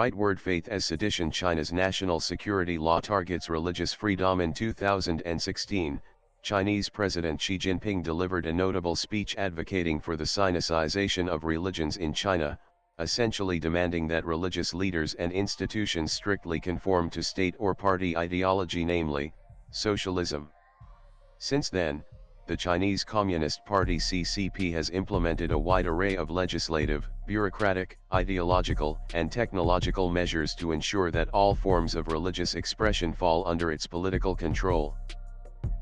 right word faith as sedition. China's national security law targets religious freedom. In 2016, Chinese President Xi Jinping delivered a notable speech advocating for the Sinicization of religions in China, essentially demanding that religious leaders and institutions strictly conform to state or party ideology, namely, socialism. Since then, the Chinese Communist Party (CCP) has implemented a wide array of legislative, bureaucratic, ideological, and technological measures to ensure that all forms of religious expression fall under its political control.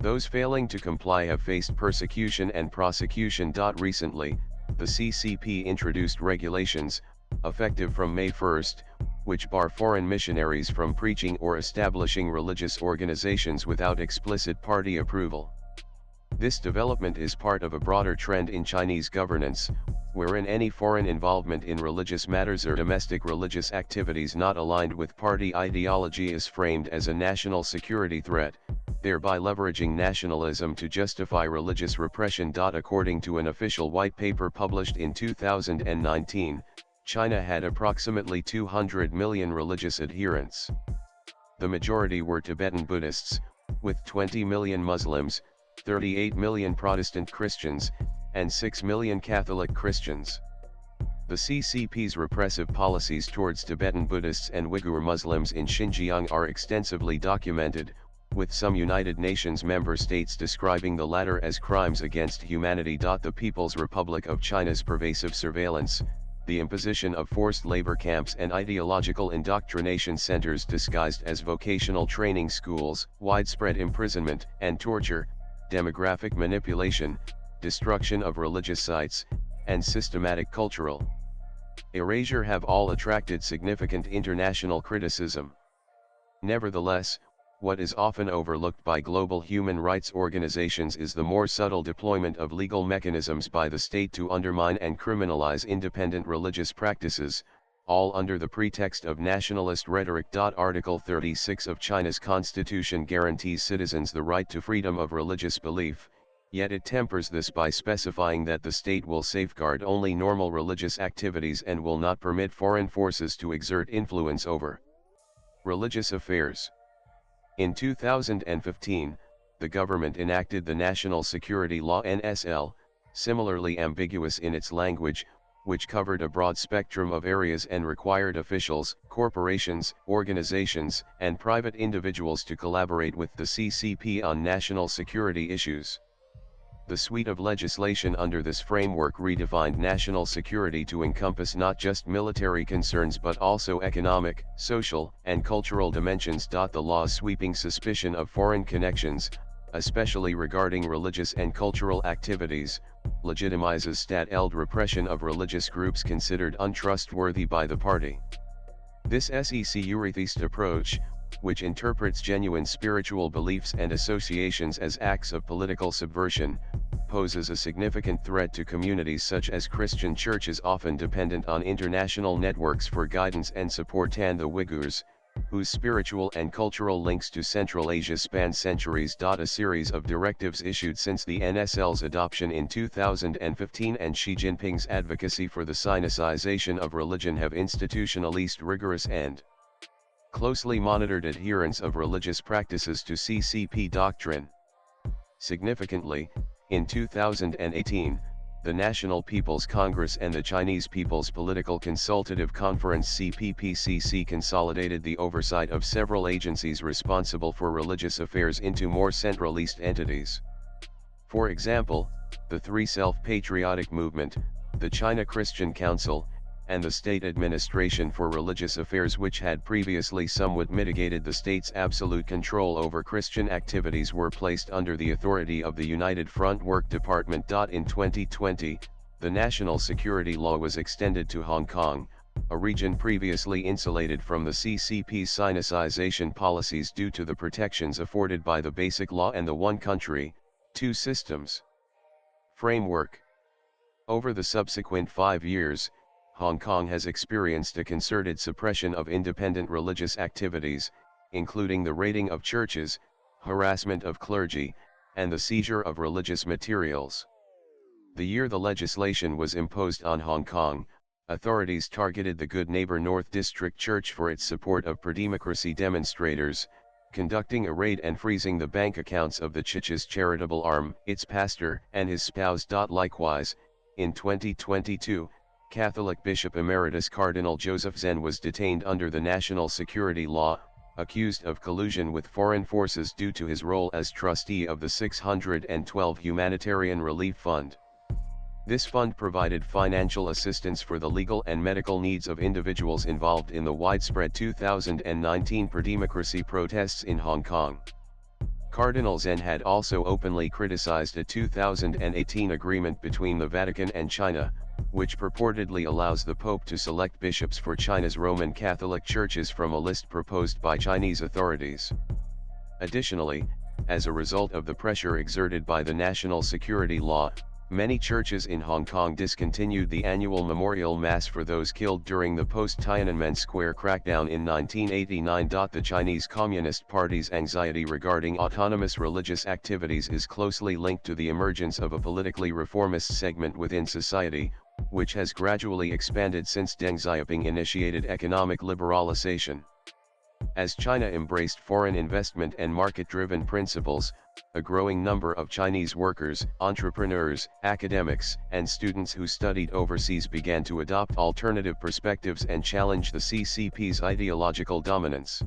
Those failing to comply have faced persecution and prosecution. Recently, the CCP introduced regulations, effective from May 1, which bar foreign missionaries from preaching or establishing religious organizations without explicit party approval. This development is part of a broader trend in Chinese governance, wherein any foreign involvement in religious matters or domestic religious activities not aligned with party ideology is framed as a national security threat, thereby leveraging nationalism to justify religious repression. According to an official white paper published in 2019, China had approximately 200 million religious adherents. The majority were Tibetan Buddhists, with 20 million Muslims, 38 million Protestant Christians, and 6 million Catholic Christians. The CCP's repressive policies towards Tibetan Buddhists and Uyghur Muslims in Xinjiang are extensively documented, with some United Nations member states describing the latter as crimes against humanity. The People's Republic of China's pervasive surveillance, the imposition of forced labor camps and ideological indoctrination centers disguised as vocational training schools, widespread imprisonment and torture, demographic manipulation, destruction of religious sites, and systematic cultural erasure have all attracted significant international criticism. Nevertheless, what is often overlooked by global human rights organizations is the more subtle deployment of legal mechanisms by the state to undermine and criminalize independent religious practices, all under the pretext of nationalist rhetoric. Article 36 of China's constitution guarantees citizens the right to freedom of religious belief, yet it tempers this by specifying that the state will safeguard only normal religious activities and will not permit foreign forces to exert influence over religious affairs. In 2015, the government enacted the National Security Law (NSL), similarly ambiguous in its language, which covered a broad spectrum of areas and required officials, corporations, organizations, and private individuals to collaborate with the CCP on national security issues. The suite of legislation under this framework redefined national security to encompass not just military concerns but also economic, social, and cultural dimensions. The law's sweeping suspicion of foreign connections, especially regarding religious and cultural activities, legitimizes state-led repression of religious groups considered untrustworthy by the party. This security-ist approach, which interprets genuine spiritual beliefs and associations as acts of political subversion, poses a significant threat to communities such as Christian churches often dependent on international networks for guidance and support, and the Uyghurs, whose spiritual and cultural links to Central Asia span centuries. A series of directives issued since the NSL's adoption in 2015 and Xi Jinping's advocacy for the Sinicization of religion have institutionalized rigorous and closely monitored adherence of religious practices to CCP doctrine. Significantly, in 2018, the National People's Congress and the Chinese People's Political Consultative Conference (CPPCC) consolidated the oversight of several agencies responsible for religious affairs into more centralist entities. For example, the Three Self-Patriotic Movement, the China Christian Council, and the State Administration for Religious Affairs, which had previously somewhat mitigated the state's absolute control over Christian activities, were placed under the authority of the United Front Work Department. In 2020, the national security law was extended to Hong Kong, a region previously insulated from the CCP's Sinicization policies due to the protections afforded by the Basic Law and the One Country, Two Systems framework. Over the subsequent 5 years, Hong Kong has experienced a concerted suppression of independent religious activities, including the raiding of churches, harassment of clergy, and the seizure of religious materials. The year the legislation was imposed on Hong Kong, authorities targeted the Good Neighbor North District Church for its support of pro-democracy demonstrators, conducting a raid and freezing the bank accounts of the church's charitable arm, its pastor, and his spouse. Likewise, in 2022, Catholic Bishop Emeritus Cardinal Joseph Zen was detained under the national security law, accused of collusion with foreign forces due to his role as trustee of the 612 Humanitarian Relief Fund. This fund provided financial assistance for the legal and medical needs of individuals involved in the widespread 2019 pro-democracy protests in Hong Kong. Cardinal Zen had also openly criticized a 2018 agreement between the Vatican and China, which purportedly allows the Pope to select bishops for China's Roman Catholic churches from a list proposed by Chinese authorities. Additionally, as a result of the pressure exerted by the national security law, many churches in Hong Kong discontinued the annual memorial mass for those killed during the post-Tiananmen Square crackdown in 1989. The Chinese Communist Party's anxiety regarding autonomous religious activities is closely linked to the emergence of a politically reformist segment within society, which has gradually expanded since Deng Xiaoping initiated economic liberalization. As China embraced foreign investment and market-driven principles, a growing number of Chinese workers, entrepreneurs, academics, and students who studied overseas began to adopt alternative perspectives and challenge the CCP's ideological dominance.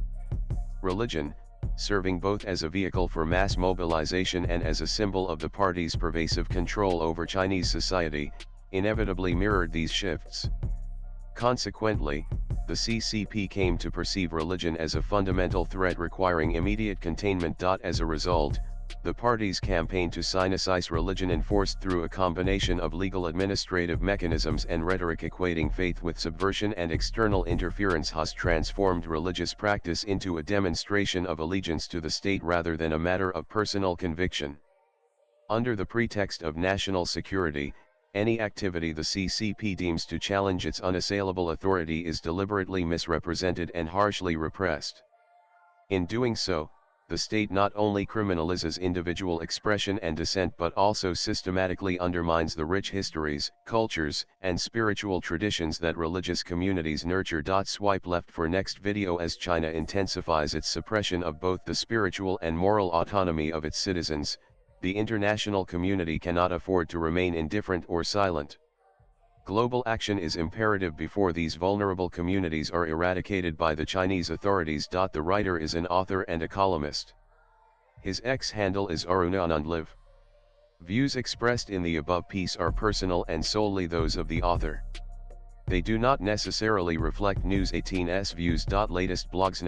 Religion, serving both as a vehicle for mass mobilization and as a symbol of the party's pervasive control over Chinese society, inevitably mirrored these shifts. Consequently, the CCP came to perceive religion as a fundamental threat requiring immediate containment. As a result, the party's campaign to sinicize religion, enforced through a combination of legal administrative mechanisms and rhetoric equating faith with subversion and external interference, has transformed religious practice into a demonstration of allegiance to the state rather than a matter of personal conviction. Under the pretext of national security, any activity the CCP deems to challenge its unassailable authority is deliberately misrepresented and harshly repressed. In doing so, the state not only criminalizes individual expression and dissent but also systematically undermines the rich histories, cultures, and spiritual traditions that religious communities nurture. Swipe left for next video. As China intensifies its suppression of both the spiritual and moral autonomy of its citizens, the international community cannot afford to remain indifferent or silent. Global action is imperative before these vulnerable communities are eradicated by the Chinese authorities. The writer is an author and a columnist. His X handle is arunanandlive. Views expressed in the above piece are personal and solely those of the author. They do not necessarily reflect News 18's views. Latest blogs.